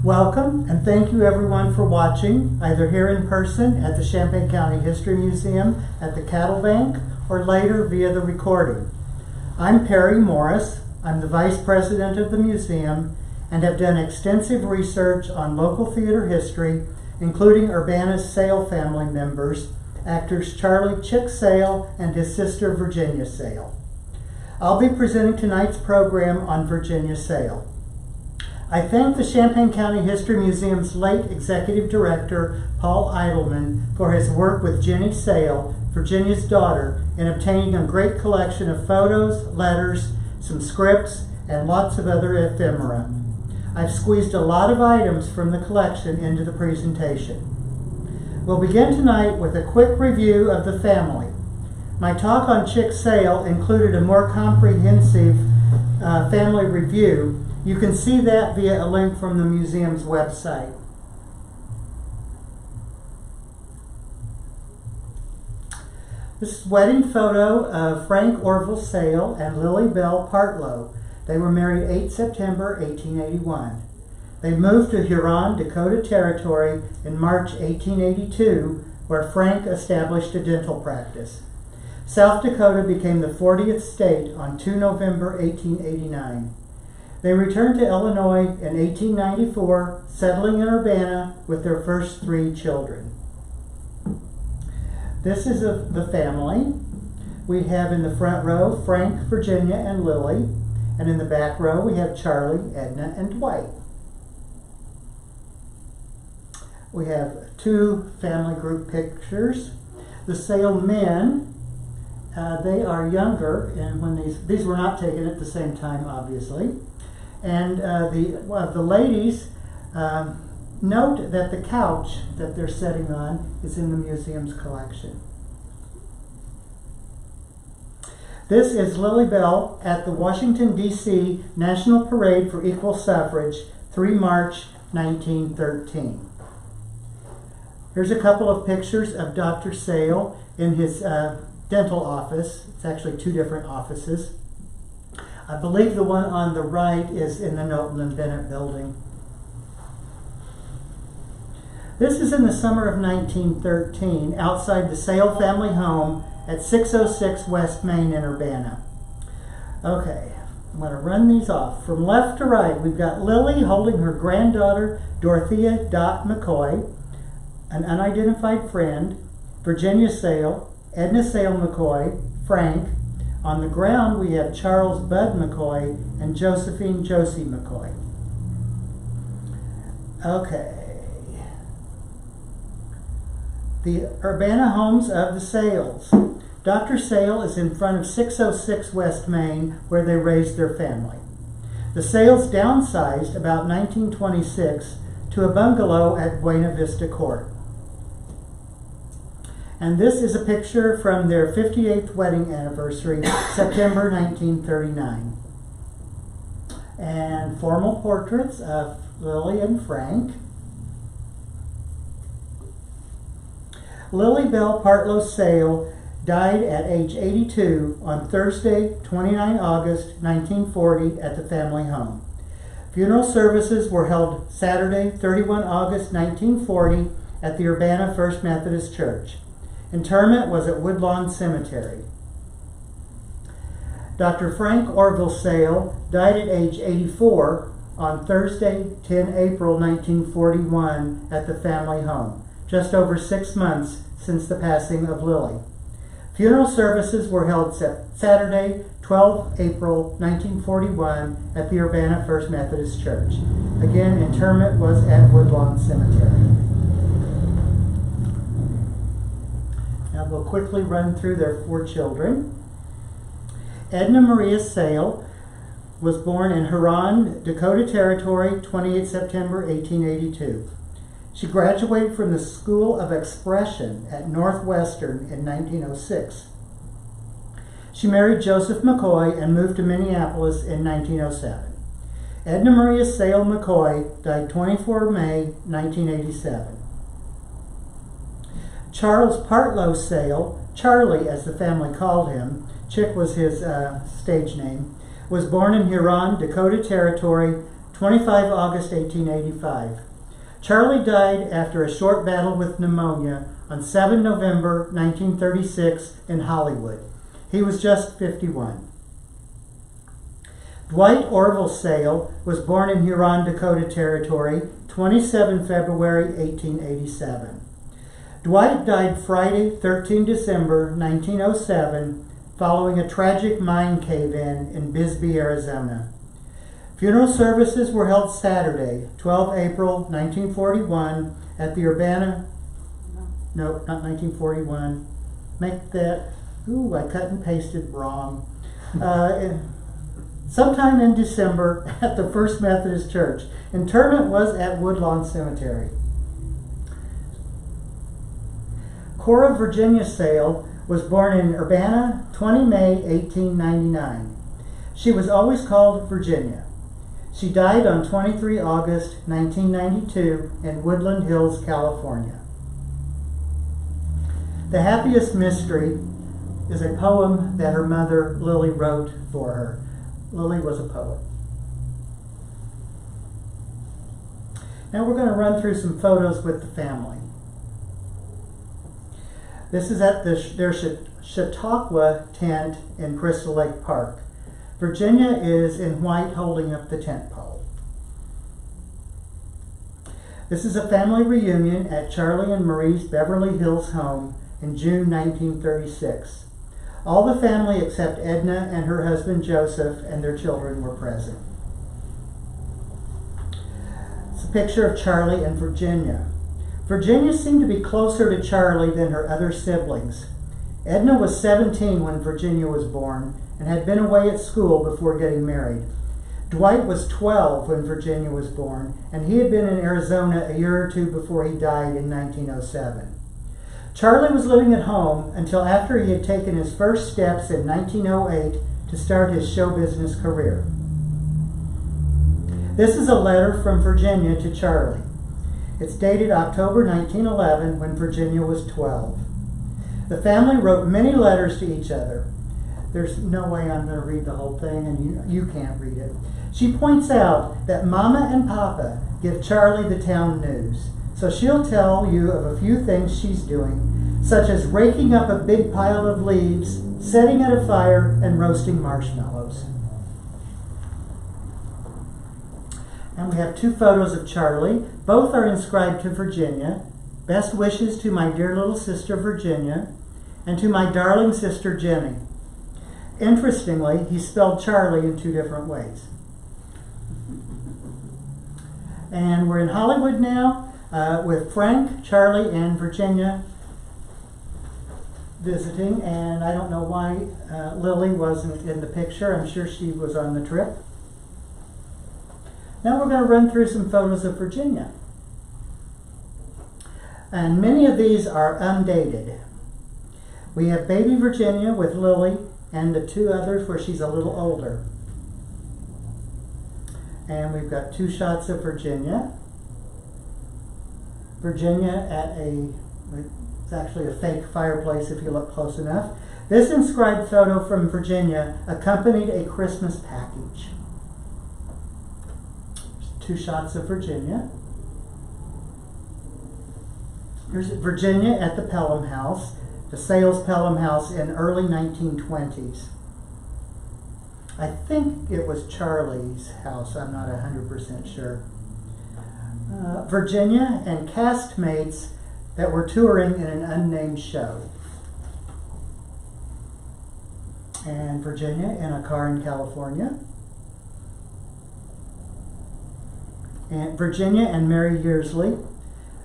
Welcome, and thank you everyone for watching, either here in person at the Champaign County History Museum at the Cattle Bank, or later via the recording. I'm Perry Morris. I'm the Vice President of the museum and have done extensive research on local theater history, including Urbana's Sale family members, actors Charlie "Chick" Sale and his sister Virginia Sale. I'll be presenting tonight's program on Virginia Sale. I thank the Champaign County History Museum's late Executive Director, Paul Eidelman, for his work with Jenny Sale, Virginia's daughter, in obtaining a great collection of photos, letters, some scripts, and lots of other ephemera. I've squeezed a lot of items from the collection into the presentation. We'll begin tonight with a quick review of the family. My talk on Chick Sale included a more comprehensive family review. You can see that via a link from the museum's website. This is a wedding photo of Frank Orville Sale and Lillie Belle Partlow. They were married 8 September 1881. They moved to Huron, Dakota Territory in March 1882, where Frank established a dental practice. South Dakota became the 40th state on 2 November 1889. They returned to Illinois in 1894, settling in Urbana with their first 3 children. This is the family. We have in the front row Frank, Virginia, and Lillie, and in the back row we have Charlie, Edna, and Dwight. We have 2 family group pictures. The Sale men, they are younger, and when these were not taken at the same time, obviously. And the ladies, note that the couch that they're sitting on is in the museum's collection. This is Lillie Belle at the Washington, D.C. National Parade for Equal Suffrage, 3 March 1913. Here's a couple of pictures of Dr. Sale in his dental office. It's actually 2 different offices. I believe the one on the right is in the Knowlton and Bennett building. This is in the summer of 1913 outside the Sale family home at 606 West Main in Urbana. Okay, I'm going to run these off. From left to right, we've got Lillie holding her granddaughter Dorothea Dot McCoy, an unidentified friend, Virginia Sale, Edna Sale McCoy, Frank. On the ground, we have Charles Bud McCoy and Josephine Josie McCoy. Okay. The Urbana homes of the Sales. Dr. Sale is in front of 606 West Main, where they raised their family. The Sales downsized about 1926 to a bungalow at Buena Vista Court. And this is a picture from their 58th wedding anniversary, September 1939. And formal portraits of Lillie and Frank. Lillie Belle Partlow Sale died at age 82 on Thursday, 29 August 1940 at the family home. Funeral services were held Saturday, 31 August 1940 at the Urbana First Methodist Church. Interment was at Woodlawn Cemetery. Dr. Frank Orville Sale died at age 84 on Thursday, 10 April 1941 at the family home, just over 6 months since the passing of Lillie. Funeral services were held Saturday, 12 April 1941 at the Urbana First Methodist Church. Again, interment was at Woodlawn Cemetery. Now we'll quickly run through their 4 children. Edna Maria Sale was born in Huron, Dakota Territory, 28 September 1882. She graduated from the School of Expression at Northwestern in 1906. She married Joseph McCoy and moved to Minneapolis in 1907. Edna Maria Sale McCoy died 24 May 1987. Charles Partlow Sale, Charlie as the family called him, Chick was his stage name, was born in Huron, Dakota Territory, 25 August 1885. Charlie died after a short battle with pneumonia on 7 November 1936 in Hollywood. He was just 51. Dwight Orville Sale was born in Huron, Dakota Territory, 27 February 1887. Dwight died Friday, 13 December 1907, following a tragic mine cave-in in Bisbee, Arizona. Funeral services were held Saturday, 12 April 1941, at the Urbana. No, not 1941. Make that. Ooh, I cut and pasted wrong. Sometime in December at the First Methodist Church. Interment was at Woodlawn Cemetery. Cora Virginia Sale was born in Urbana, 20 May 1899. She was always called Virginia. She died on 23 August 1992 in Woodland Hills, California. The Happiest Mystery is a poem that her mother, Lillie, wrote for her. Lillie was a poet. Now we're going to run through some photos with the family. This is at their Chautauqua tent in Crystal Lake Park. Virginia is in white holding up the tent pole. This is a family reunion at Charlie and Marie's Beverly Hills home in June 1936. All the family except Edna and her husband Joseph and their children were present. It's a picture of Charlie and Virginia. Virginia seemed to be closer to Charlie than her other siblings. Edna was 17 when Virginia was born and had been away at school before getting married. Dwight was 12 when Virginia was born, and he had been in Arizona a year or two before he died in 1907. Charlie was living at home until after he had taken his first steps in 1908 to start his show business career. This is a letter from Virginia to Charlie. It's dated October 1911 when Virginia was 12. The family wrote many letters to each other. There's no way I'm going to read the whole thing, and you can't read it. She points out that Mama and Papa give Charlie the town news, so she'll tell you of a few things she's doing, such as raking up a big pile of leaves, setting at a fire, and roasting marshmallows. And we have two photos of Charlie. Both are inscribed to Virginia. Best wishes to my dear little sister Virginia, and to my darling sister Jenny. Interestingly, he spelled Charlie in two different ways. And we're in Hollywood now with Frank, Charlie, and Virginia visiting. And I don't know why Lillie wasn't in the picture. I'm sure she was on the trip. Now we're going to run through some photos of Virginia. And many of these are undated. We have baby Virginia with Lillie and the two others where she's a little older. And we've got two shots of Virginia. Virginia at it's actually a fake fireplace if you look close enough. This inscribed photo from Virginia accompanied a Christmas package. Two shots of Virginia. Here's Virginia at the Pelham House, the Sales Pelham House in early 1920s. I think it was Charlie's house, I'm not 100% sure. Virginia and castmates that were touring in an unnamed show. And Virginia in a car in California. And Virginia and Mary Yearsley.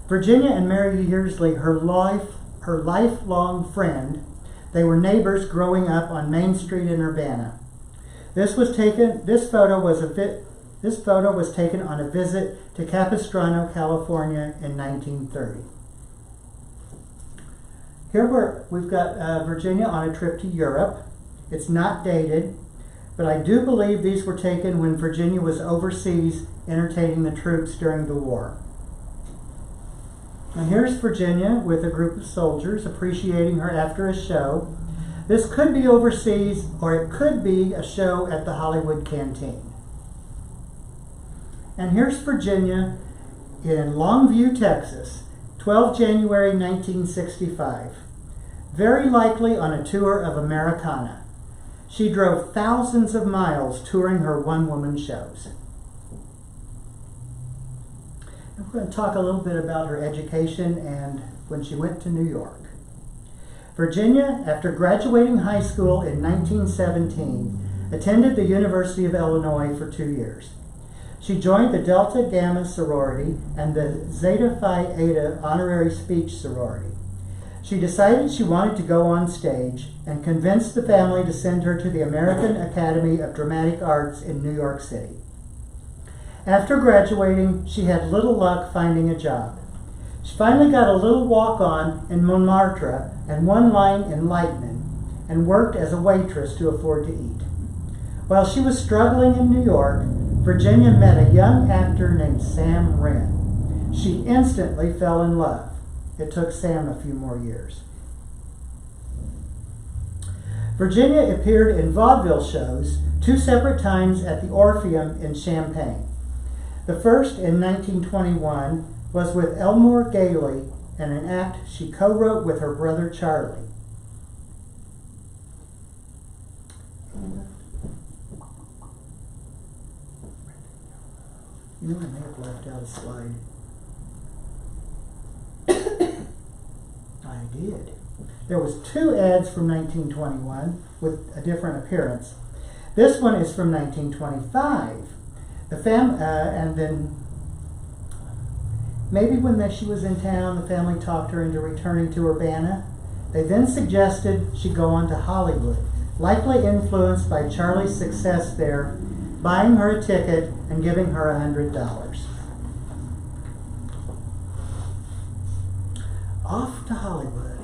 Virginia and Mary Yearsley, her lifelong friend. They were neighbors growing up on Main Street in Urbana. This photo was taken on a visit to Capistrano, California in 1930. Here we've got Virginia on a trip to Europe. It's not dated, but I do believe these were taken when Virginia was overseas entertaining the troops during the war. And here's Virginia with a group of soldiers appreciating her after a show. This could be overseas, or it could be a show at the Hollywood Canteen. And here's Virginia in Longview, Texas, 12 January 1965. Very likely on a tour of Americana. She drove thousands of miles touring her one-woman shows. And we're going to talk a little bit about her education and when she went to New York. Virginia, after graduating high school in 1917, attended the University of Illinois for 2 years. She joined the Delta Gamma sorority and the Zeta Phi Eta honorary speech sorority. She decided she wanted to go on stage and convinced the family to send her to the American Academy of Dramatic Arts in New York City. After graduating, she had little luck finding a job. She finally got a little walk-on in Montmartre and one line in Lightning, and worked as a waitress to afford to eat. While she was struggling in New York, Virginia met a young actor named Sam Wren. She instantly fell in love. It took Sam a few more years. Virginia appeared in vaudeville shows 2 separate times at the Orpheum in Champaign. The first in 1921 was with Elmore Gailey in an act she co-wrote with her brother Charlie. You know, I may have left out a slide. I did. There was 2 ads from 1921 with a different appearance. This one is from 1925. And then maybe when she was in town, the family talked her into returning to Urbana. They then suggested she go on to Hollywood, likely influenced by Charlie's success there, buying her a ticket and giving her $100. Off to Hollywood.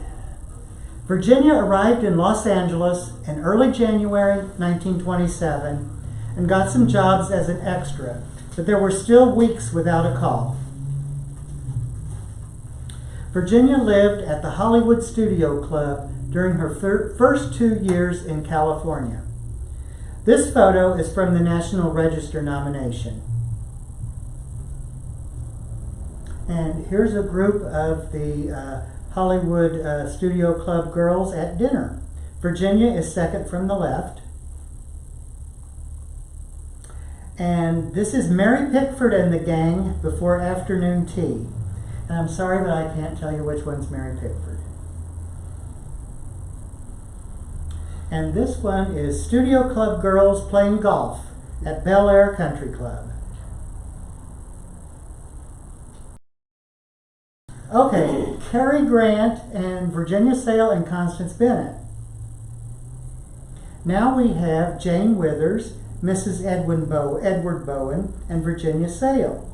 Virginia arrived in Los Angeles in early January 1927 and got some jobs as an extra, but there were still weeks without a call. Virginia lived at the Hollywood Studio Club during her first 2 years in California. This photo is from the National Register nomination. And here's a group of the Hollywood Studio Club girls at dinner. Virginia is second from the left. And this is Mary Pickford and the gang before afternoon tea. And I'm sorry, but I can't tell you which one's Mary Pickford. And this one is Studio Club girls playing golf at Belle Country Club. Okay, Cary Grant and Virginia Sale and Constance Bennett. Now we have Jane Withers, Mrs. Edward Bowen, and Virginia Sale.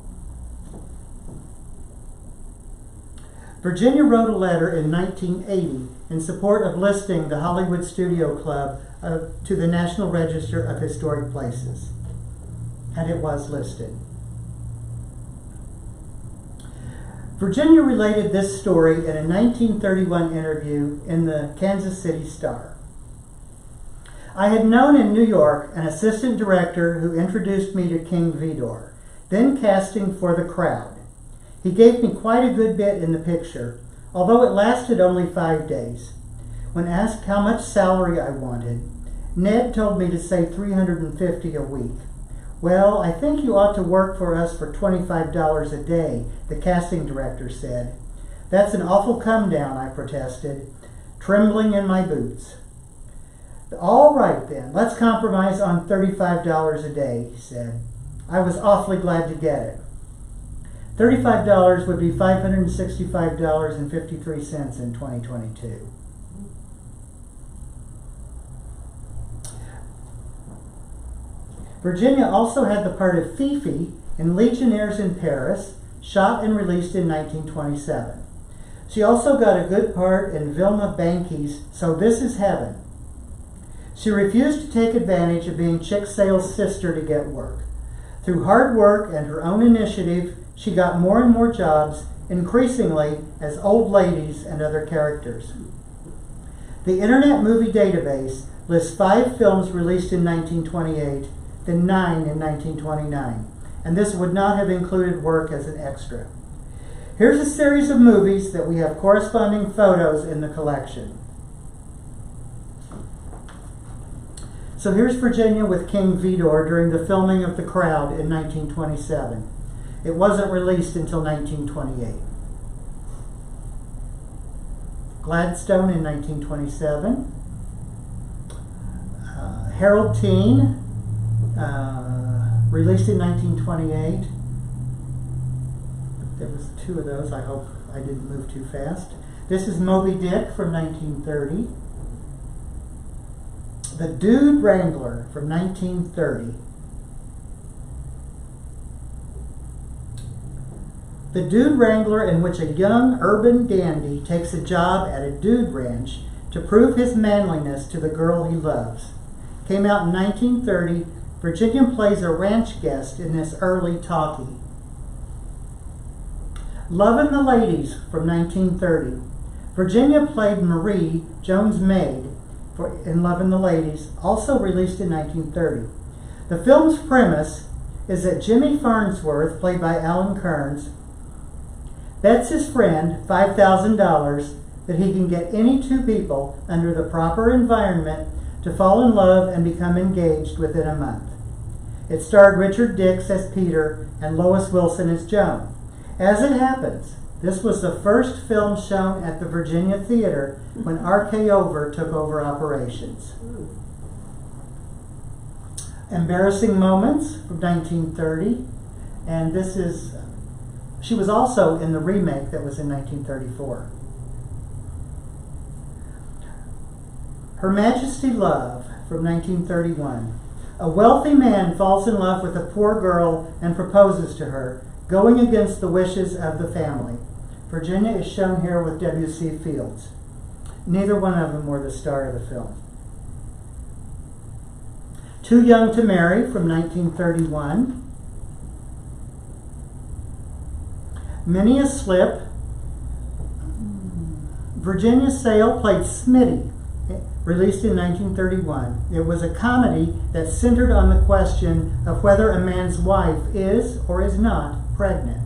Virginia wrote a letter in 1980 in support of listing the Hollywood Studio Club to the National Register of Historic Places, and it was listed. Virginia related this story in a 1931 interview in the Kansas City Star. I had known in New York an assistant director who introduced me to King Vidor, then casting for The Crowd. He gave me quite a good bit in the picture, although it lasted only 5 days. When asked how much salary I wanted, Ned told me to say $350 a week. Well, I think you ought to work for us for $25 a day, the casting director said. That's an awful come down, I protested, trembling in my boots. All right then, let's compromise on $35 a day, he said. I was awfully glad to get it. $35 would be $565.53 in 2022. Virginia also had the part of Fifi in Legionnaires in Paris, shot and released in 1927. She also got a good part in Vilma Banki's So This Is Heaven. She refused to take advantage of being Chick Sale's sister to get work. Through hard work and her own initiative, she got more and more jobs, increasingly as old ladies and other characters. The Internet Movie Database lists 5 films released in 1928, then 9 in 1929. and this would not have included work as an extra. Here's a series of movies that we have corresponding photos in the collection. So here's Virginia with King Vidor during the filming of The Crowd in 1927. It wasn't released until 1928. Gladstone in 1927. Harold Teen, released in 1928. There was two of those. I hope I didn't move too fast. This is Moby Dick from 1930. The Dude Wrangler from 1930. The Dude Wrangler, in which a young urban dandy takes a job at a dude ranch to prove his manliness to the girl he loves. Came out in 1930. Virginia plays a ranch guest in this early talkie. Lovin' the Ladies from 1930. Virginia played Marie, Joan's maid, in Lovin' the Ladies, also released in 1930. The film's premise is that Jimmy Farnsworth, played by Alan Kearns, bets his friend $5,000 that he can get any two people under the proper environment to fall in love and become engaged within a month. It starred Richard Dix as Peter and Lois Wilson as Joan. As it happens, this was the first film shown at the Virginia Theater when R.K. Over took over operations. Embarrassing Moments from 1930, and this is, she was also in the remake that was in 1934. Her Majesty Love from 1931. A wealthy man falls in love with a poor girl and proposes to her, going against the wishes of the family. Virginia is shown here with W.C. Fields. Neither one of them were the star of the film. Too Young to Marry from 1931. Many a Slip. Virginia Sale played Smitty, released in 1931. It was a comedy that centered on the question of whether a man's wife is or is not pregnant.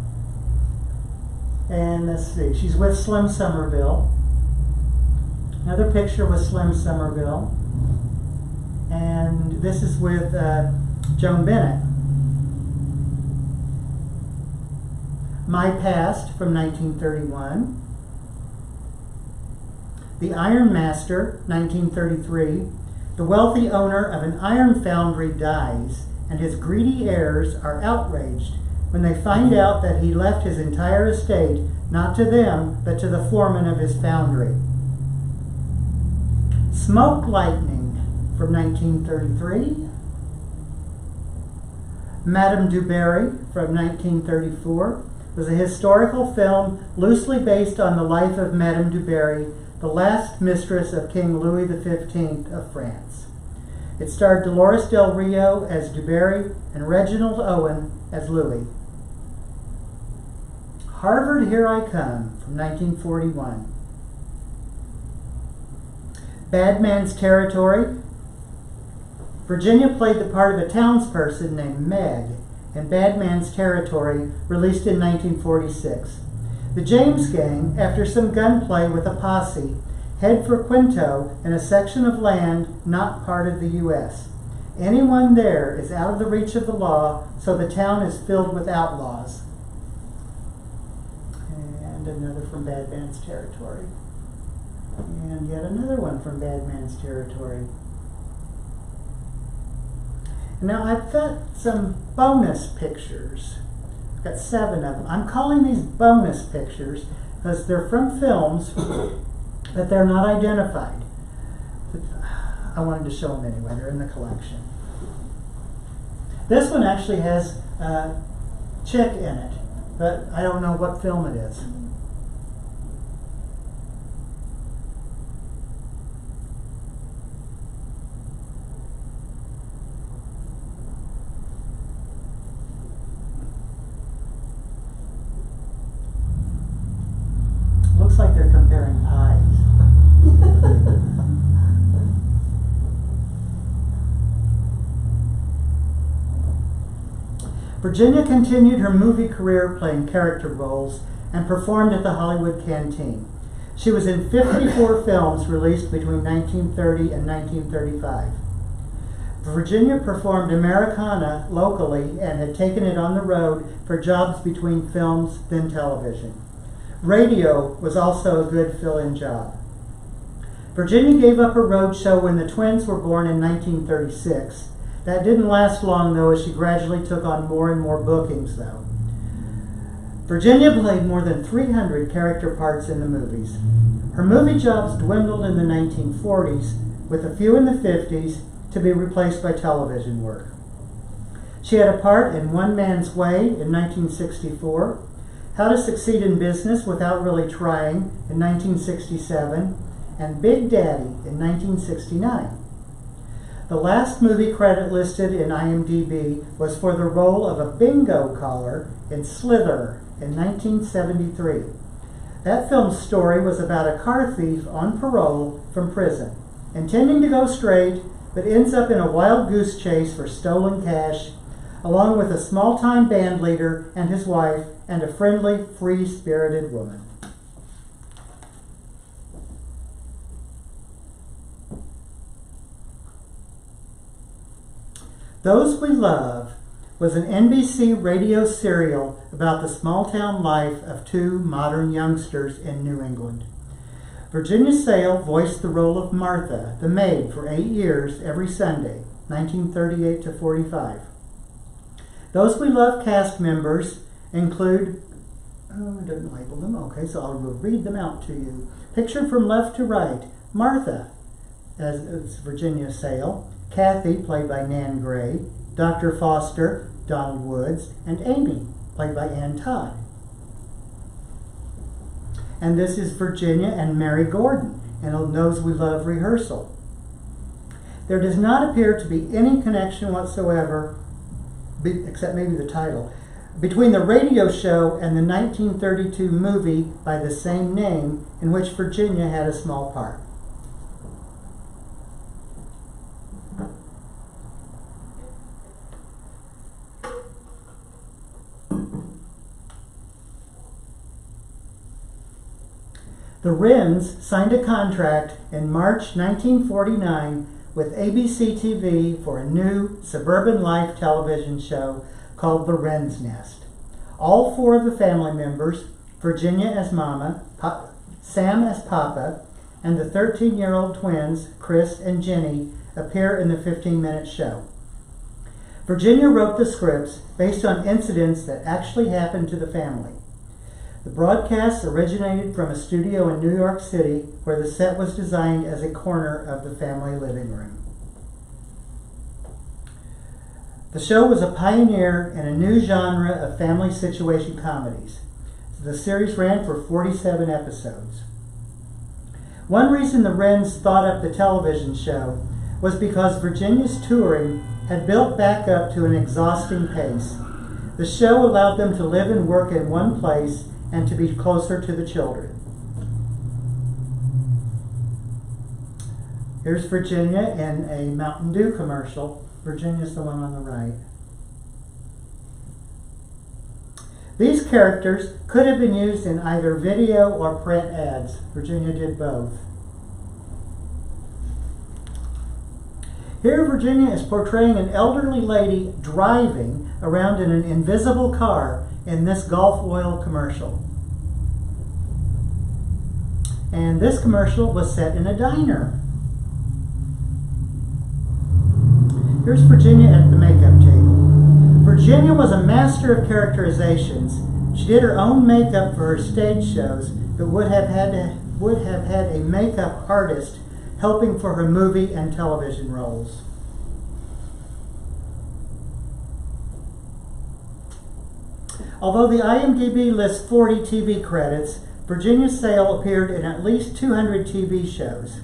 And let's see, she's with Slim Somerville. Another picture with Slim Somerville. And this is with Joan Bennett. My Past from 1931. The Iron Master, 1933. The wealthy owner of an iron foundry dies, and his greedy heirs are outraged when they find out that he left his entire estate not to them, but to the foreman of his foundry. Smoke Lightning from 1933. Madame du Barry from 1934 was a historical film loosely based on the life of Madame du Barry, the last mistress of King Louis XV of France. It starred Dolores Del Rio as du Barry and Reginald Owen as Louis. Harvard, Here I Come from 1941. Bad Man's Territory. Virginia played the part of a townsperson named Meg in Bad Man's Territory, released in 1946. The James Gang, after some gunplay with a posse, head for Quinto in a section of land not part of the U.S. Anyone there is out of the reach of the law, so the town is filled with outlaws. And another from Bad Man's Territory. And yet another one from Bad Man's Territory. Now I've got some bonus pictures. I've got 7 of them. I'm calling these bonus pictures because they're from films, but they're not identified. I wanted to show them anyway. They're in the collection. This one actually has a chick in it, but I don't know what film it is. Looks like they're comparing pies. Virginia continued her movie career playing character roles and performed at the Hollywood Canteen. She was in 54 films released between 1930 and 1935. Virginia performed Americana locally and had taken it on the road for jobs between films, then television. Radio was also a good fill-in job. Virginia gave up her road show when the twins were born in 1936. That didn't last long, though, as she gradually took on more and more bookings, though. Virginia played more than 300 character parts in the movies. Her movie jobs dwindled in the 1940s, with a few in the 50s, to be replaced by television work. She had a part in One Man's Way in 1964, How to Succeed in Business Without Really Trying in 1967, and Big Daddy in 1969. The last movie credit listed in IMDb was for the role of a bingo caller in Slither in 1973. That film's story was about a car thief on parole from prison, intending to go straight, but ends up in a wild goose chase for stolen cash, along with a small-time band leader and his wife and a friendly, free-spirited woman. Those We Love was an NBC radio serial about the small-town life of two modern youngsters in New England. Virginia Sale voiced the role of Martha, the maid, for 8 years every Sunday, 1938 to 45. Those We Love cast members include, I didn't label them, okay, so I'll read them out to you. Pictured from left to right, Martha, as Virginia Sale, Kathy, played by Nan Gray, Dr. Foster, Donald Woods, and Amy, played by Ann Todd. And this is Virginia and Mary Gordon in Those We Love rehearsal. There does not appear to be any connection whatsoever, except maybe the title, between the radio show and the 1932 movie by the same name in which Virginia had a small part. The Wrens signed a contract in March 1949 with ABC TV for a new suburban life television show called The Wren's Nest. All four of the family members, Virginia as Mama, Sam as Papa, and the 13-year-old twins, Chris and Jenny, appear in the 15-minute show. Virginia wrote the scripts based on incidents that actually happened to the family. The broadcast originated from a studio in New York City where the set was designed as a corner of the family living room. The show was a pioneer in a new genre of family situation comedies. The series ran for 47 episodes. One reason the Wrens thought up the television show was because Virginia's touring had built back up to an exhausting pace. The show allowed them to live and work in one place and to be closer to the children. Here's Virginia in a Mountain Dew commercial. Virginia's the one on the right. These characters could have been used in either video or print ads. Virginia did both. Here Virginia is portraying an elderly lady driving around in an invisible car in this Gulf oil commercial. And this commercial was set in a diner. Here's Virginia at the makeup table. Virginia was a master of characterizations. She did her own makeup for her stage shows, but would have had a makeup artist helping for her movie and television roles. Although the IMDb lists 40 TV credits, Virginia Sale appeared in at least 200 TV shows.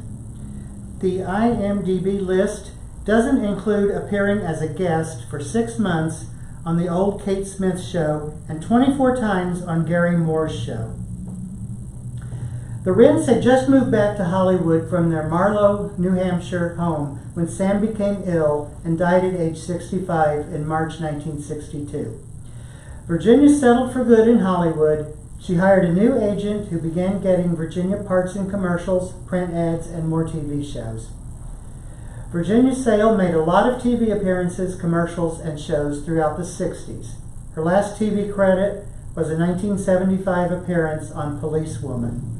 The IMDb list doesn't include appearing as a guest for 6 months on the old Kate Smith show and 24 times on Gary Moore's show. The Wrens had just moved back to Hollywood from their Marlow, New Hampshire home when Sam became ill and died at age 65 in March 1962. Virginia settled for good in Hollywood. She hired a new agent who began getting Virginia parts in commercials, print ads, and more TV shows. Virginia Sale made a lot of TV appearances, commercials, and shows throughout the 60s. Her last TV credit was a 1975 appearance on Policewoman.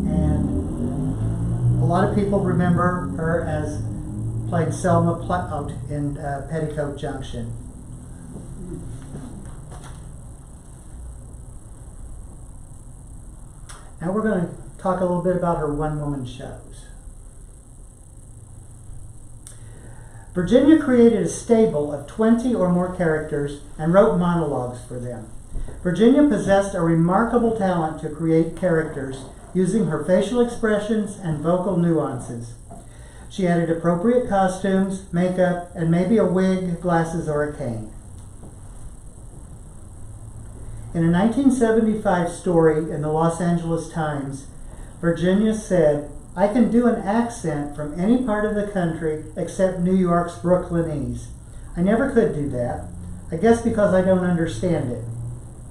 And a lot of people remember her as playing Selma Plout in Petticoat Junction. Now we're going to talk a little bit about her one-woman shows. Virginia created a stable of 20 or more characters and wrote monologues for them. Virginia possessed a remarkable talent to create characters using her facial expressions and vocal nuances. She added appropriate costumes, makeup, and maybe a wig, glasses, or a cane. In a 1975 story in the Los Angeles Times, Virginia said, "I can do an accent from any part of the country except New York's Brooklynese. I never could do that. I guess because I don't understand it."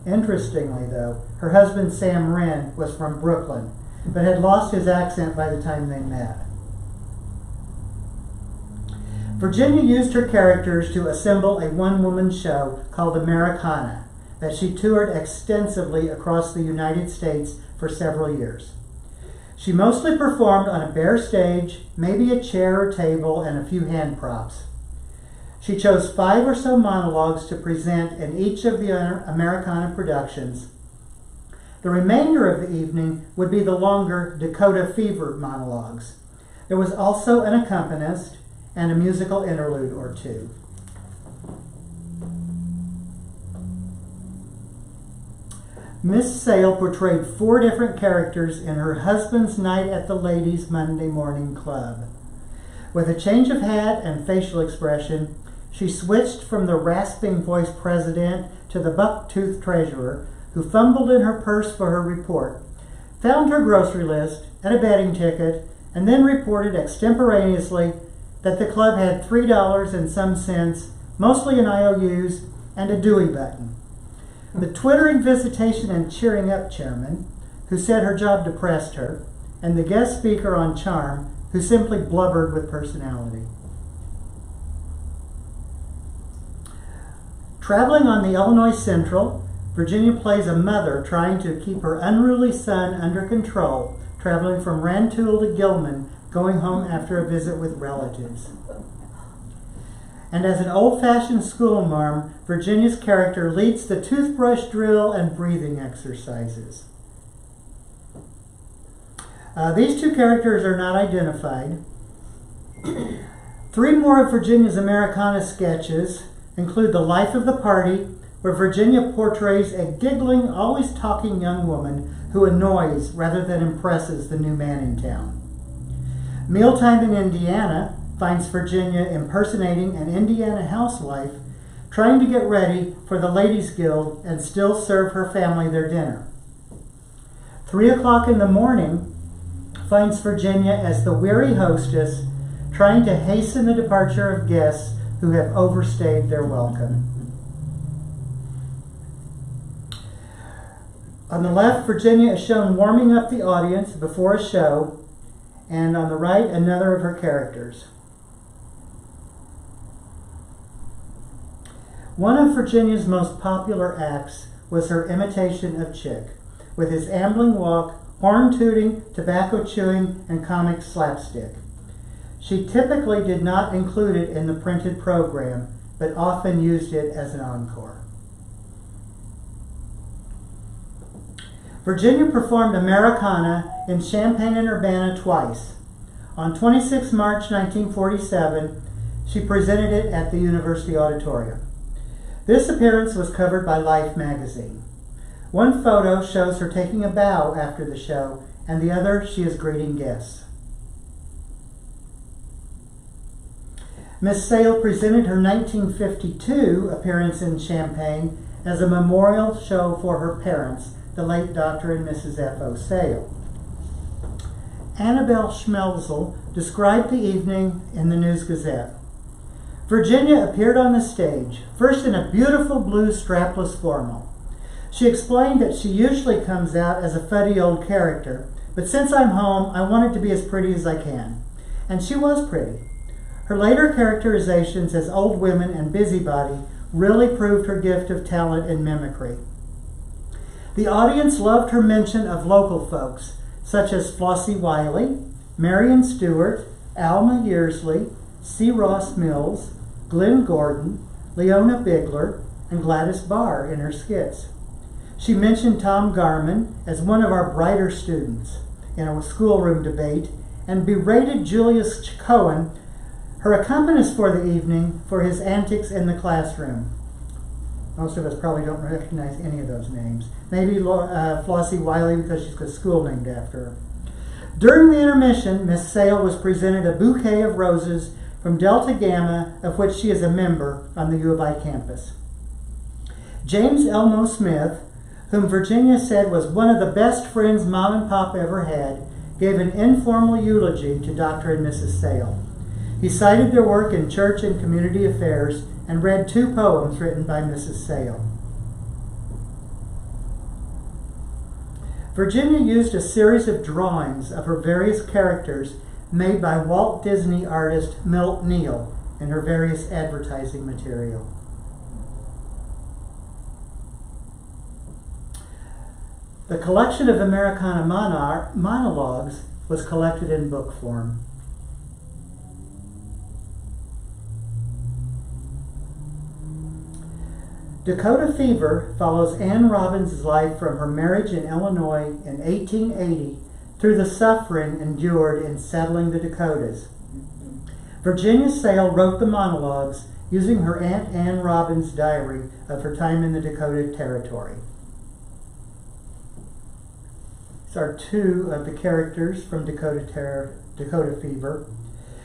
Interestingly, though, her husband Sam Wren was from Brooklyn, but had lost his accent by the time they met. Virginia used her characters to assemble a one-woman show called Americana that she toured extensively across the United States for several years. She mostly performed on a bare stage, maybe a chair or table, and a few hand props. She chose 5 or so monologues to present in each of the Americana productions. The remainder of the evening would be the longer Dakota Fever monologues. There was also an accompanist and a musical interlude or two. Miss Sale portrayed 4 different characters in her husband's night at the Ladies' Monday Morning Club. With a change of hat and facial expression, she switched from the rasping voice president to the buck-toothed treasurer who fumbled in her purse for her report, found her grocery list and a betting ticket, and then reported extemporaneously that the club had $3 and some cents, mostly in IOUs, and a Dewey button. The twittering visitation and cheering up chairman, who said her job depressed her, and the guest speaker on charm, who simply blubbered with personality. Traveling on the Illinois Central, Virginia plays a mother trying to keep her unruly son under control, traveling from Rantoul to Gilman, going home after a visit with relatives. And as an old-fashioned schoolmarm, Virginia's character leads the toothbrush drill and breathing exercises. These 2 characters are not identified. 3 more of Virginia's Americana sketches include The Life of the Party, where Virginia portrays a giggling, always talking young woman who annoys rather than impresses the new man in town. Mealtime in Indiana finds Virginia impersonating an Indiana housewife trying to get ready for the Ladies' Guild and still serve her family their dinner. 3 o'clock in the morning finds Virginia as the weary hostess trying to hasten the departure of guests who have overstayed their welcome. On the left, Virginia is shown warming up the audience before a show, and on the right, another of her characters. One of Virginia's most popular acts was her imitation of Chick, with his ambling walk, horn tooting, tobacco chewing, and comic slapstick. She typically did not include it in the printed program, but often used it as an encore. Virginia performed Americana in Champaign and Urbana twice. On 26 March 1947, she presented it at the University Auditorium. This appearance was covered by Life magazine. One photo shows her taking a bow after the show, and the other she is greeting guests. Miss Sale presented her 1952 appearance in Champaign as a memorial show for her parents, the late Dr. and Mrs. F.O. Sale. Annabelle Schmelzel described the evening in the News Gazette. Virginia appeared on the stage, first in a beautiful blue strapless formal. She explained that she usually comes out as a fuddy old character, but since I'm home, I wanted to be as pretty as I can. And she was pretty. Her later characterizations as old women and busybody really proved her gift of talent in mimicry. The audience loved her mention of local folks, such as Flossie Wiley, Marion Stewart, Alma Yearsley, C. Ross Mills, Glenn Gordon, Leona Bigler, and Gladys Barr in her skits. She mentioned Tom Garman as one of our brighter students in a schoolroom debate and berated Julius Cohen, her accompanist for the evening, for his antics in the classroom. Most of us probably don't recognize any of those names. Maybe Flossie Wiley because she's got a school named after her. During the intermission, Miss Sale was presented a bouquet of roses from Delta Gamma, of which she is a member on the U of I campus. James Elmo Smith, whom Virginia said was one of the best friends Mom and Pop ever had, gave an informal eulogy to Dr. and Mrs. Sale. He cited their work in church and community affairs and read 2 poems written by Mrs. Sale. Virginia used a series of drawings of her various characters made by Walt Disney artist Milt Neal in her various advertising material. The collection of Americana monologues was collected in book form. Dakota Fever follows Anne Robbins' life from her marriage in Illinois in 1880 through the suffering endured in settling the Dakotas. Virginia Sale wrote the monologues using her Aunt Anne Robbins' diary of her time in the Dakota Territory. These are 2 of the characters from Dakota Fever.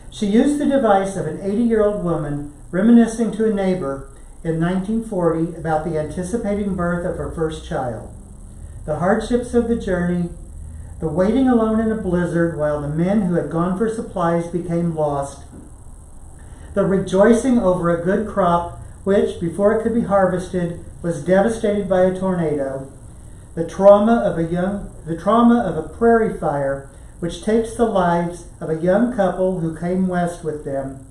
She used the device of an 80-year-old woman reminiscing to a neighbor in 1940 about the anticipating birth of her first child, the hardships of the journey, the waiting alone in a blizzard while the men who had gone for supplies became lost, the rejoicing over a good crop which, before it could be harvested, was devastated by a tornado, the trauma of a prairie fire which takes the lives of a young couple who came west with them,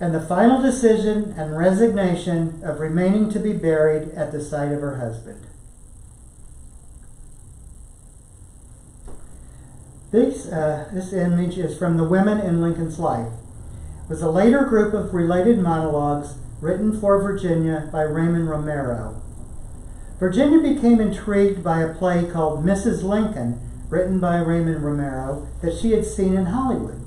and the final decision and resignation of remaining to be buried at the side of her husband. This image is from The Women in Lincoln's Life. It was a later group of related monologues written for Virginia by Raymond Romero. Virginia became intrigued by a play called Mrs. Lincoln, written by Raymond Romero, that she had seen in Hollywood.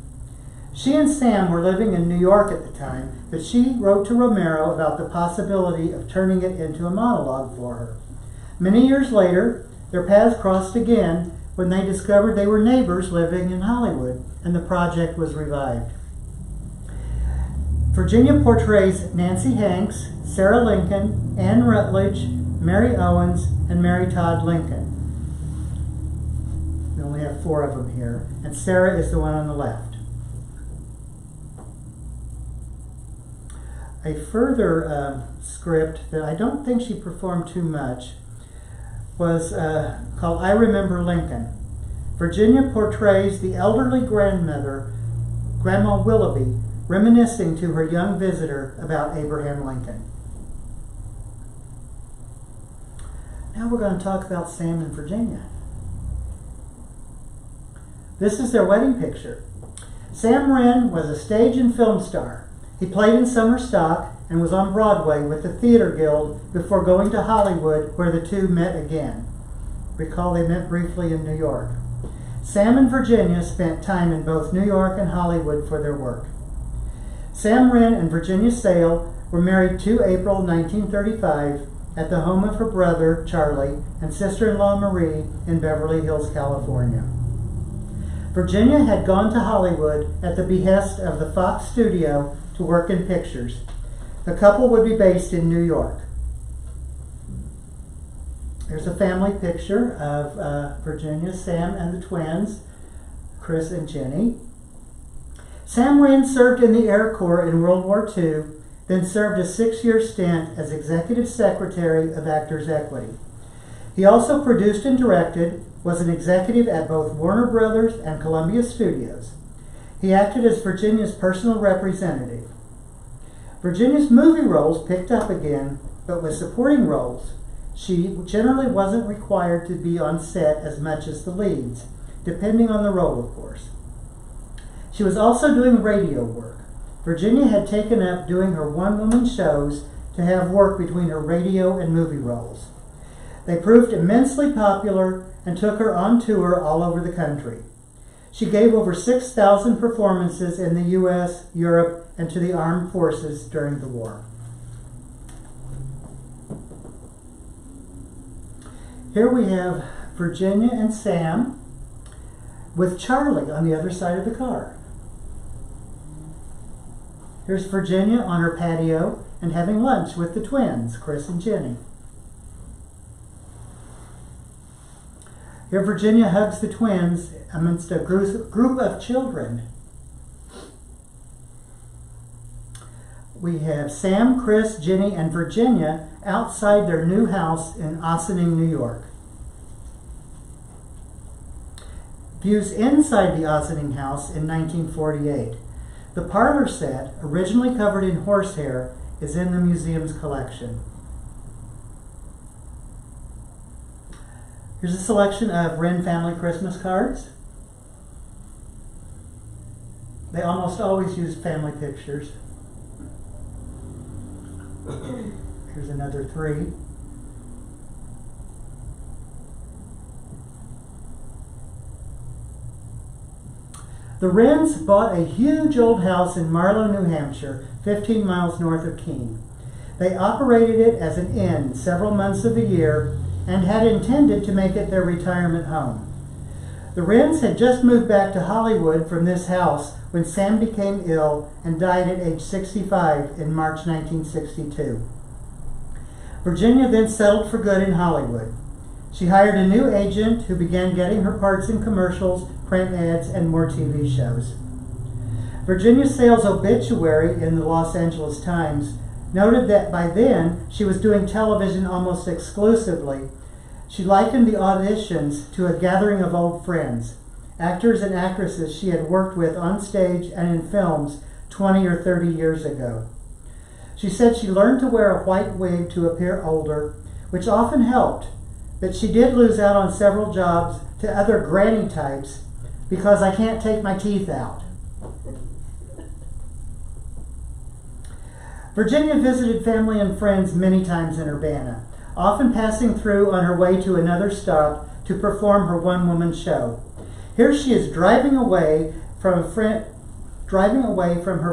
She and Sam were living in New York at the time, but she wrote to Romero about the possibility of turning it into a monologue for her. Many years later, their paths crossed again when they discovered they were neighbors living in Hollywood, and the project was revived. Virginia portrays Nancy Hanks, Sarah Lincoln, Anne Rutledge, Mary Owens, and Mary Todd Lincoln. We only have 4 of them here, and Sarah is the one on the left. A further script that I don't think she performed too much was called I Remember Lincoln. Virginia portrays the elderly grandmother, Grandma Willoughby, reminiscing to her young visitor about Abraham Lincoln. Now we're going to talk about Sam and Virginia. This is their wedding picture. Sam Wren was a stage and film star. He played in summer stock and was on Broadway with the Theater Guild before going to Hollywood, where the 2 met again. Recall they met briefly in New York. Sam and Virginia spent time in both New York and Hollywood for their work. Sam Wren and Virginia Sale were married 2 April 1935 at the home of her brother, Charlie, and sister-in-law, Marie, in Beverly Hills, California. Virginia had gone to Hollywood at the behest of the Fox studio to work in pictures. The couple would be based in New York. There's a family picture of Virginia, Sam, and the twins, Chris and Jenny. Sam Wren served in the Air Corps in World War II, then served a 6-year stint as Executive Secretary of Actors Equity. He also produced and directed, was an executive at both Warner Brothers and Columbia Studios. He acted as Virginia's personal representative. Virginia's movie roles picked up again, but with supporting roles. She generally wasn't required to be on set as much as the leads, depending on the role, of course. She was also doing radio work. Virginia had taken up doing her one-woman shows to have work between her radio and movie roles. They proved immensely popular and took her on tour all over the country. She gave over 6,000 performances in the U.S., Europe, and to the armed forces during the war. Here we have Virginia and Sam with Charlie on the other side of the car. Here's Virginia on her patio and having lunch with the twins, Chris and Jenny. Here Virginia hugs the twins amongst a group of children. We have Sam, Chris, Jenny, and Virginia outside their new house in Ossining, New York. Views inside the Ossining house in 1948. The parlor set, originally covered in horsehair, is in the museum's collection. Here's a selection of Wren family Christmas cards. They almost always use family pictures. Here's another 3. The Wrens bought a huge old house in Marlow, New Hampshire, 15 miles north of Keene. They operated it as an inn several months of the year and had intended to make it their retirement home. The Wrens had just moved back to Hollywood from this house when Sam became ill and died at age 65 in March 1962. Virginia then settled for good in Hollywood. She hired a new agent who began getting her parts in commercials, print ads, and more TV shows. Virginia Sale's obituary in the Los Angeles Times noted that by then she was doing television almost exclusively. She likened the auditions to a gathering of old friends, actors and actresses she had worked with on stage and in films 20 or 30 years ago. She said she learned to wear a white wig to appear older, which often helped, but she did lose out on several jobs to other granny types because I can't take my teeth out. Virginia visited family and friends many times in Urbana, often passing through on her way to another stop to perform her one-woman show. Here she is driving away from her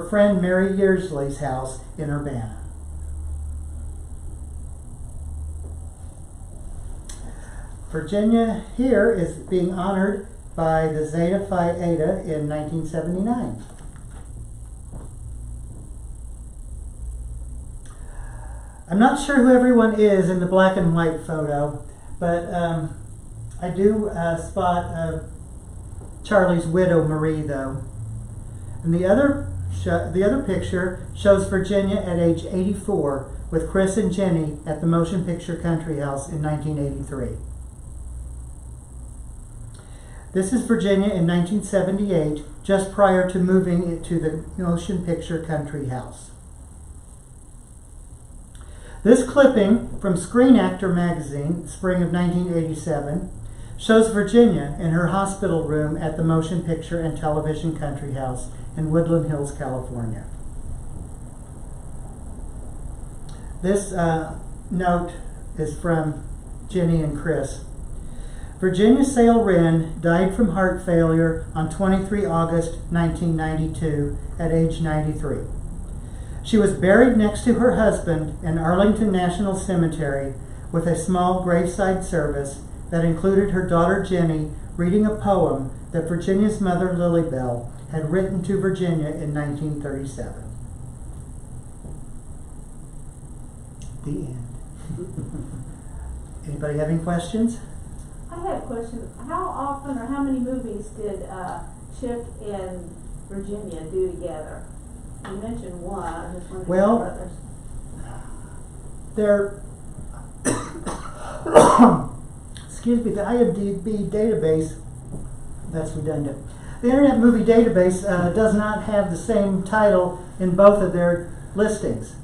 friend Mary Yearsley's house in Urbana. Virginia here is being honored by the Zeta Phi Eta in 1979. I'm not sure who everyone is in the black and white photo, but I do spot Charlie's widow, Marie, though. And the other picture shows Virginia at age 84 with Chris and Jenny at the Motion Picture Country House in 1983. This is Virginia in 1978, just prior to moving it to the Motion Picture Country House. This clipping from Screen Actor magazine, spring of 1987, shows Virginia in her hospital room at the Motion Picture and Television Country House in Woodland Hills, California. This note is from Jenny and Chris. Virginia Sale Wren died from heart failure on 23 August 1992 at age 93. She was buried next to her husband in Arlington National Cemetery with a small graveside service that included her daughter Jenny reading a poem that Virginia's mother Lillie Belle had written to Virginia in 1937. The end. Anybody have any questions? I had a question. How often or how many movies did Chick and Virginia do together? You mentioned one. I just wondered Well, if others. They're excuse me, the IMDb database, that's redundant. The Internet Movie Database does not have the same title in both of their listings.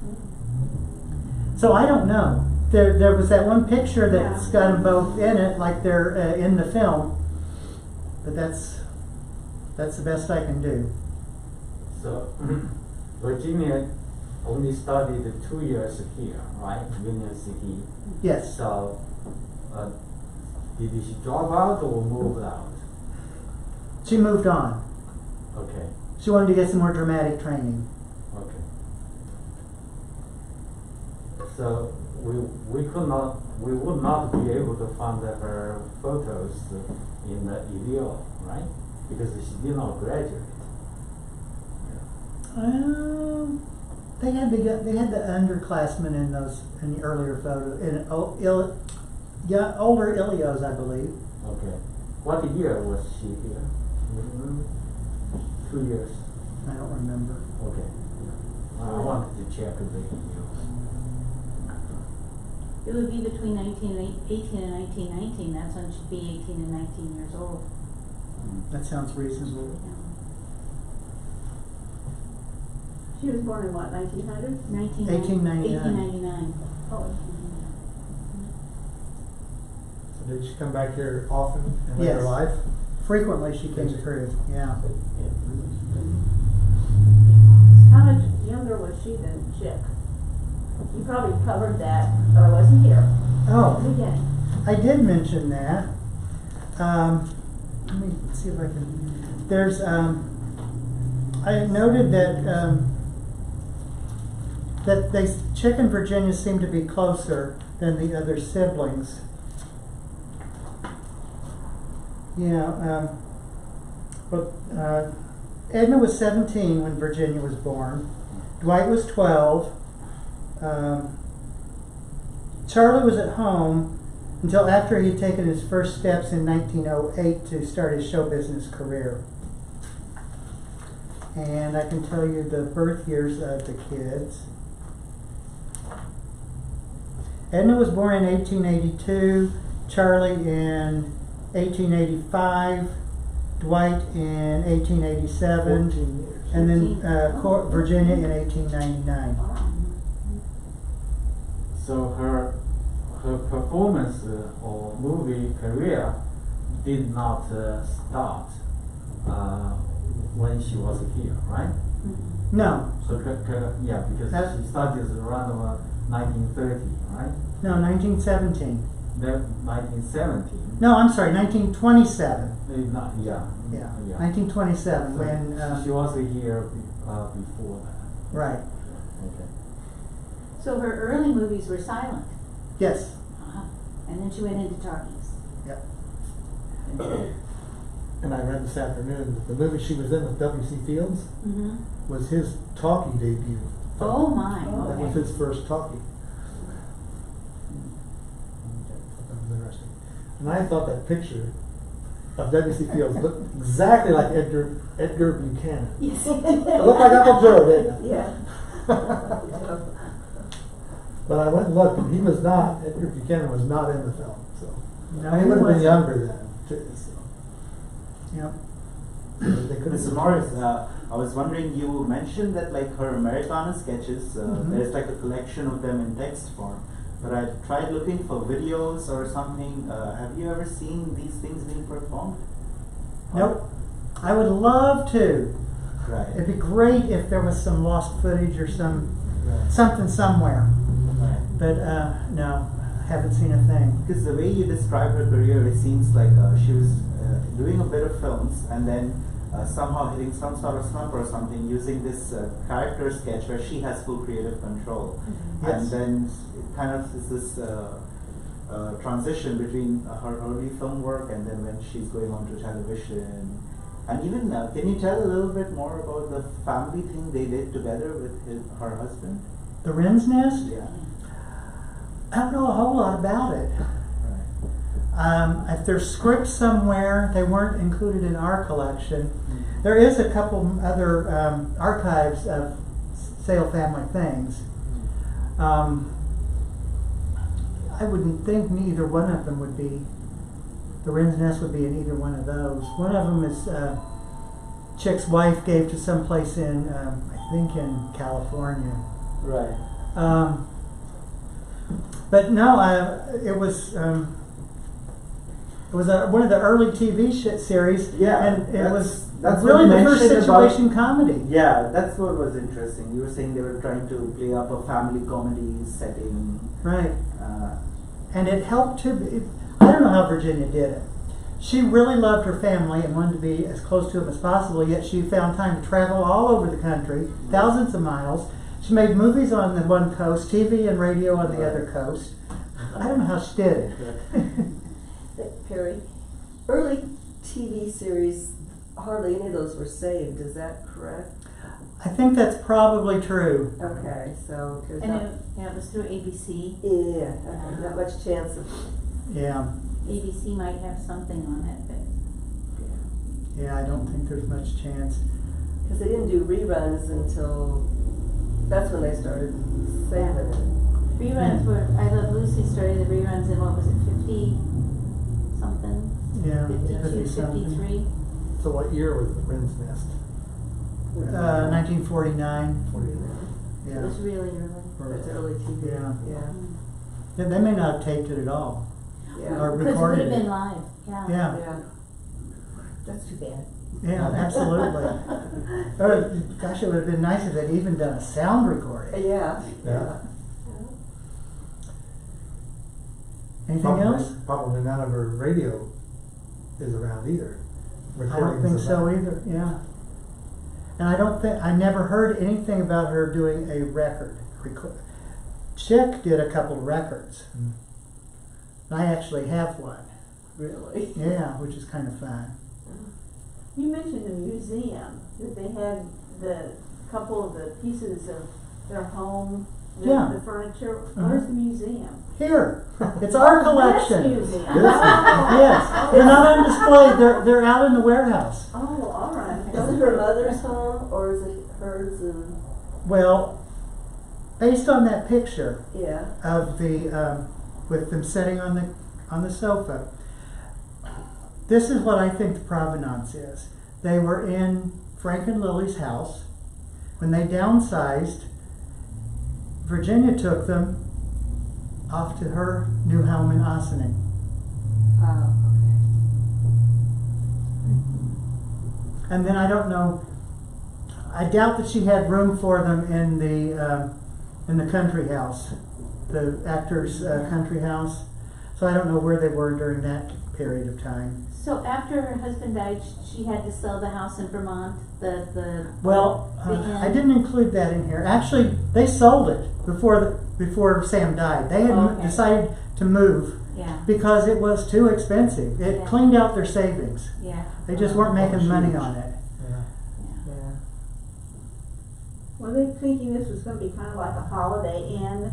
So I don't know. There was that one picture that's got them both in it, like they're in the film. But that's the best I can do. So, Virginia only studied 2 years here, right? University. Yes. So, did she drop out or moved out? She moved on. Okay. She wanted to get some more dramatic training. Okay. So we would not be able to find her photos in the EDO, right? Because she did not graduate. They had the underclassmen in the earlier photos, older Ilios, I believe. Okay. What year was she here? 2 years. I don't remember. Okay. I wanted to check the years. It would be between 18 and 1919. That's when she'd be 18 and 19 years old. That sounds reasonable. Yeah. She was born in what, 1900? 1899. Oh. So did she come back here often in Yes. later life? Frequently she came through, yeah. How much younger was she than Chick? You probably covered that, but I wasn't here. Oh, Again. I did mention that. Let me see if I can. There's, I noted that Chick and Virginia seem to be closer than the other siblings. Yeah, but Edna was 17 when Virginia was born. Dwight was 12. Charlie was at home until after he'd taken his first steps in 1908 to start his show business career. And I can tell you the birth years of the kids. Edna was born in 1882, Charlie in 1885, Dwight in 1887, 14 years. and then Virginia in 1899. So her performance or movie career did not start when she was here, right? No, So yeah, because she started around 1930, right? no, 1917. Then 1917. No, I'm sorry, 1927. Yeah. 1927 So when, she was here before that. right, Okay. So her early movies were silent. yes, And then she went into talkies. yep. And I read this afternoon that the movie she was in with W.C. Fields was his talkie debut. Oh my, That was okay. his first talkie. That was interesting. And I thought that picture of W.C. Fields looked exactly like Edgar Buchanan. Yes. It looked like Uncle Joe, didn't it? Yeah. But I went and looked, and he was not, Edgar Buchanan was not in the film. So No, he he would have been wasn't. younger then, too. So. Yep. They couldn't Mr. Morris, I was wondering, you mentioned that like her Americana sketches, there's like a collection of them in text form. But I tried looking for videos or something. Have you ever seen these things being performed? Nope. I would love to. Right. It'd be great if there was some lost footage or something somewhere. Right. But no, haven't seen a thing. Because the way you describe her career, it seems like she was doing a bit of films and then somehow hitting some sort of slump or something using this character sketch where she has full creative control. Yes. And then it kind of is this transition between her early film work and then when she's going on to television. And even, can you tell a little bit more about the family thing they did together with her husband? The Wren's Nest? Yeah. I don't know a whole lot about it. If there's scripts somewhere, they weren't included in our collection. There is a couple other archives of Sale family things. I wouldn't think neither one of them would be, the wren's nest would be in either one of those. One of them is Chick's wife gave to some place in, I think in California. Right. But no, it was one of the early TV series. Yeah, and it was that's really what you the first mentioned situation about, comedy. Yeah, that's what was interesting. You were saying they were trying to play up a family comedy setting. Right. And it helped too. I don't know how Virginia did it. She really loved her family and wanted to be as close to them as possible, yet she found time to travel all over the country, thousands of miles. She made movies on the one coast, TV and radio on the other coast. I don't know how she did it. Perry, early TV series, hardly any of those were saved, is that correct? I think that's probably true. Okay, so there's And not, it was through ABC. yeah, okay, not much chance of, Yeah. ABC might have something on it, but Yeah, I don't think there's much chance. because they didn't do reruns until, that's when they started saving it. reruns were, I Love Lucy started the reruns in, what was it, 50 something? Yeah, 52, 50-something. 53? So what year was the Wren's Nest? 1949. 49. It Yeah. was really early. That's early TV. Yeah. Yeah. Yeah, they may not have taped it at all. Yeah. Or Because it would recorded have it. been live, yeah. Yeah. Yeah. That's too bad. Yeah, absolutely. Or, gosh, it would have been nice if they'd even done a sound recording. Yeah. Yeah. Anything Probably- else? Probably none of her radio is around either. I don't Recordings think of so that. either, yeah. And I never heard anything about her doing a record. Chick did a couple of records. Mm. And I actually have one. Really? Yeah, which is kind of fun. You mentioned the museum, that they had the couple of the pieces of their home, Yeah. the furniture. Where's the museum? Here, it's our collection. This museum. Yes, they're not on display. They're out in the warehouse. Oh, all right. Is it her mother's home or is it hers and, Well, based on that picture yeah, of the with them sitting on the sofa, this is what I think the provenance is. They were in Frank and Lily's house. When they downsized, Virginia took them off to her new home in Ossining. oh, And then I don't know, I doubt that she had room for them in the country house, the actor's country house. So I don't know where they were during that period of time. So after her husband died, she had to sell the house in Vermont, Well, the I inn. didn't include that in here. Actually, they sold it before Sam died. They had Okay. decided to move Yeah, because it was too expensive. It Yeah. cleaned out their savings. yeah. They just weren't making money on it. Yeah. yeah. Were they thinking this was gonna be kind of like a Holiday Inn?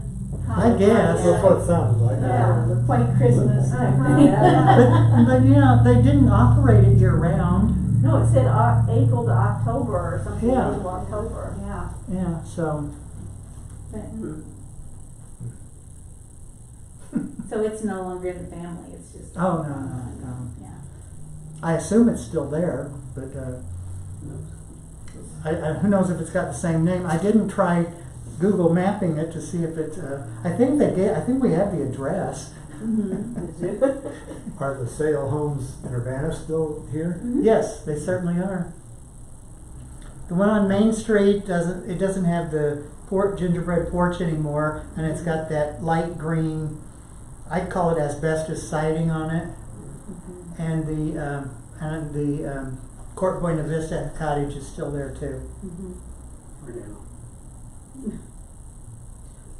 I guess. That's what it sounded like. Yeah, the white Christmas type thing. But yeah, they didn't operate it year round. No, it said April to October or something, Yeah. April, October, yeah. Yeah, so So it's no longer in the family, it's just. Oh, no. Yeah. I assume it's still there, but who knows if it's got the same name. I didn't try Google mapping it to see if it. I think we have the address. Mm-hmm. Are the Sale homes in Urbana still here? Yes, they certainly are. The one on Main Street doesn't have the gingerbread porch anymore, and it's got that light green, I'd call it asbestos siding on it, and the Court Buena Vista cottage is still there too.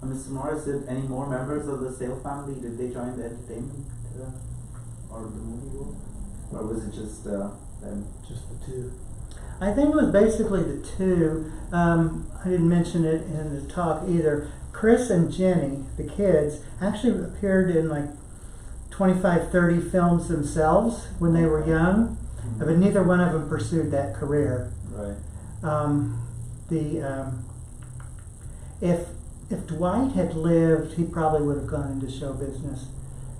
Mr. Morris, did any more members of the Sale family, did they join the entertainment or the movie world? Or was it just them? Just the two. I think it was basically the two. I didn't mention it in the talk either. Chris and Jenny, the kids, actually appeared in like 25, 30 films themselves when they were young, but neither one of them pursued that career. Right. If Dwight had lived, he probably would have gone into show business,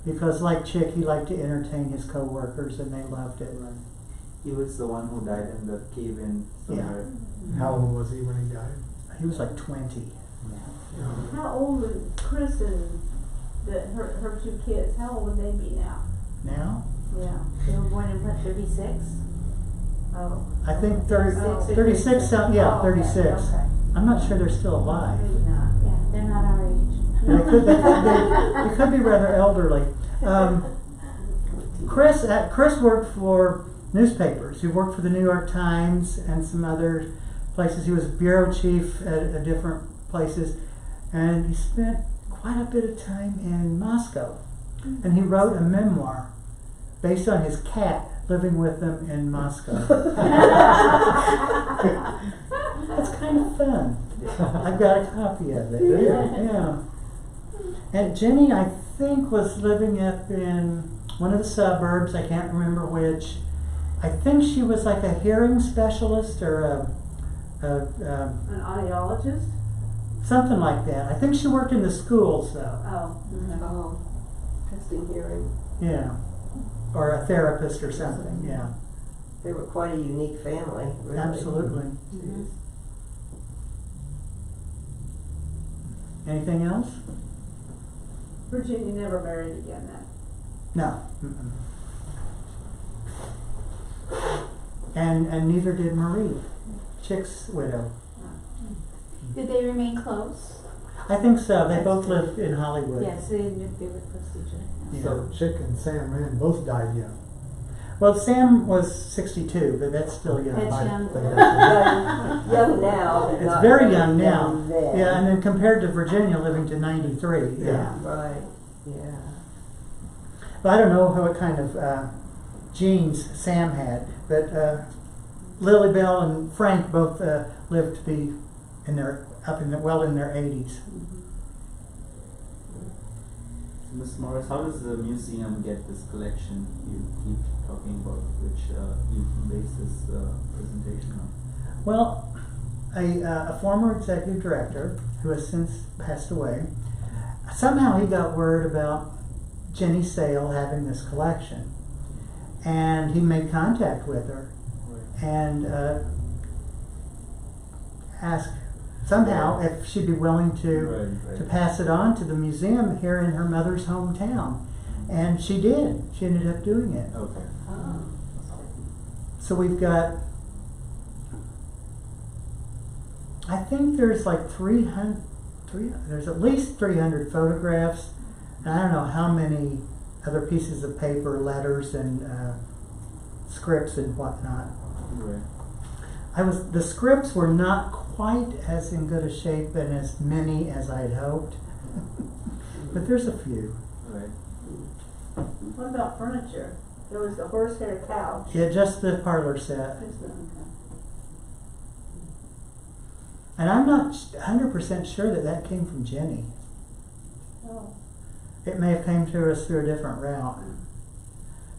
because like Chick, he liked to entertain his co-workers and they loved it. Right. He was the one who died in the cave-in somewhere. How old was he when he died? He was like 20. How old would Chris and her two kids, how old would they be now? Now? Yeah. They were born in what, 36? Oh. I think 36. 36, yeah, Oh, okay, 36. okay. I'm not sure they're still alive. Maybe not. Yeah, they're not our age. They could be rather elderly. Chris worked for newspapers. He worked for the New York Times and some other places. He was bureau chief at different places, and he spent quite a bit of time in Moscow. And he wrote a memoir based on his cat living with him in Moscow. That's kind of fun. I've got a copy of it. Yeah. And Jenny, I think, was living up in one of the suburbs. I can't remember which. I think she was like a hearing specialist or An audiologist? something like that. I think she worked in the schools though. Oh. Oh, testing hearing. Yeah. Or a therapist or something. Yeah. They were quite a unique family, really. Absolutely. Mm-hmm. Anything else? Virginia never married again then? No. And neither did Marie, Chick's widow. Did they remain close? I think so. They both lived in Hollywood. Yes, they were close to each other. Yeah. So Chick and Sam Rand both died young. Well, Sam was 62, but that's still young. That's young. Young now, but It's not very young now. then. Yeah, and then compared to Virginia living to 93. Yeah. Right, yeah. But I don't know what kind of genes Sam had, but Lillie, Belle, and Frank both lived to be in their in their 80s. Ms. Morris, how does the museum get this collection you keep talking about, which you base this presentation on? Well, a former executive director who has since passed away, somehow he got word about Jenny Sale having this collection, and he made contact with her and asked somehow if she'd be willing to pass it on to the museum here in her mother's hometown, and she did. She ended up doing it. Okay. So we've got, I think there's like 300, there's at least 300 photographs, and I don't know how many other pieces of paper, letters, and scripts and whatnot. Right. The scripts were not quite as in good a shape and as many as I had hoped, but there's a few. Right. What about furniture? There was the horsehair couch. Yeah, just the parlor set. Just the- And I'm not 100% sure that came from Jenny. Oh. It may have came to us through a different route.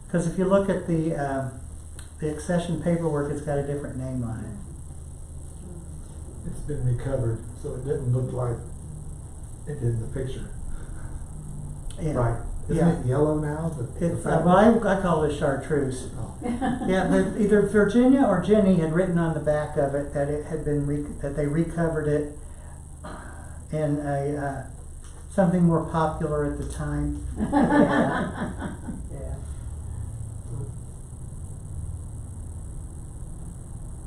Because if you look at the accession paperwork, it's got a different name on it. It's been recovered, so it didn't look like it did in the picture. Yeah. Right. Isn't Yeah. it yellow now? It's, well, I call it chartreuse. Oh. Yeah, but either Virginia or Jenny had written on the back of it that it had been that they recovered it in a something more popular at the time. Yeah.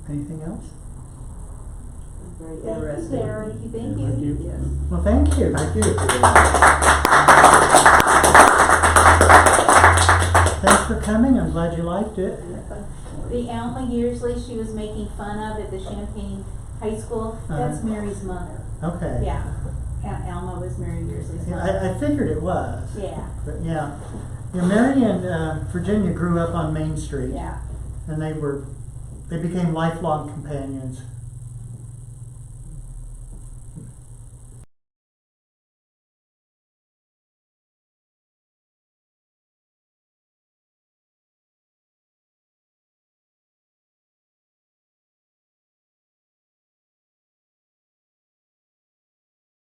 Anything else? Very Thank you, interesting. Terry. Thank Thank you. you. Yes. Well, thank you. Thank you. Thanks for coming. I'm glad you liked it. The Alma Yearsley she was making fun of at the Champaign High School, that's Mary's mother. Okay. Yeah, Alma was Mary Yearsley's Yeah, mother. I figured it was. Yeah, But yeah. Mary and Virginia grew up on Main Street. yeah. And they became lifelong companions.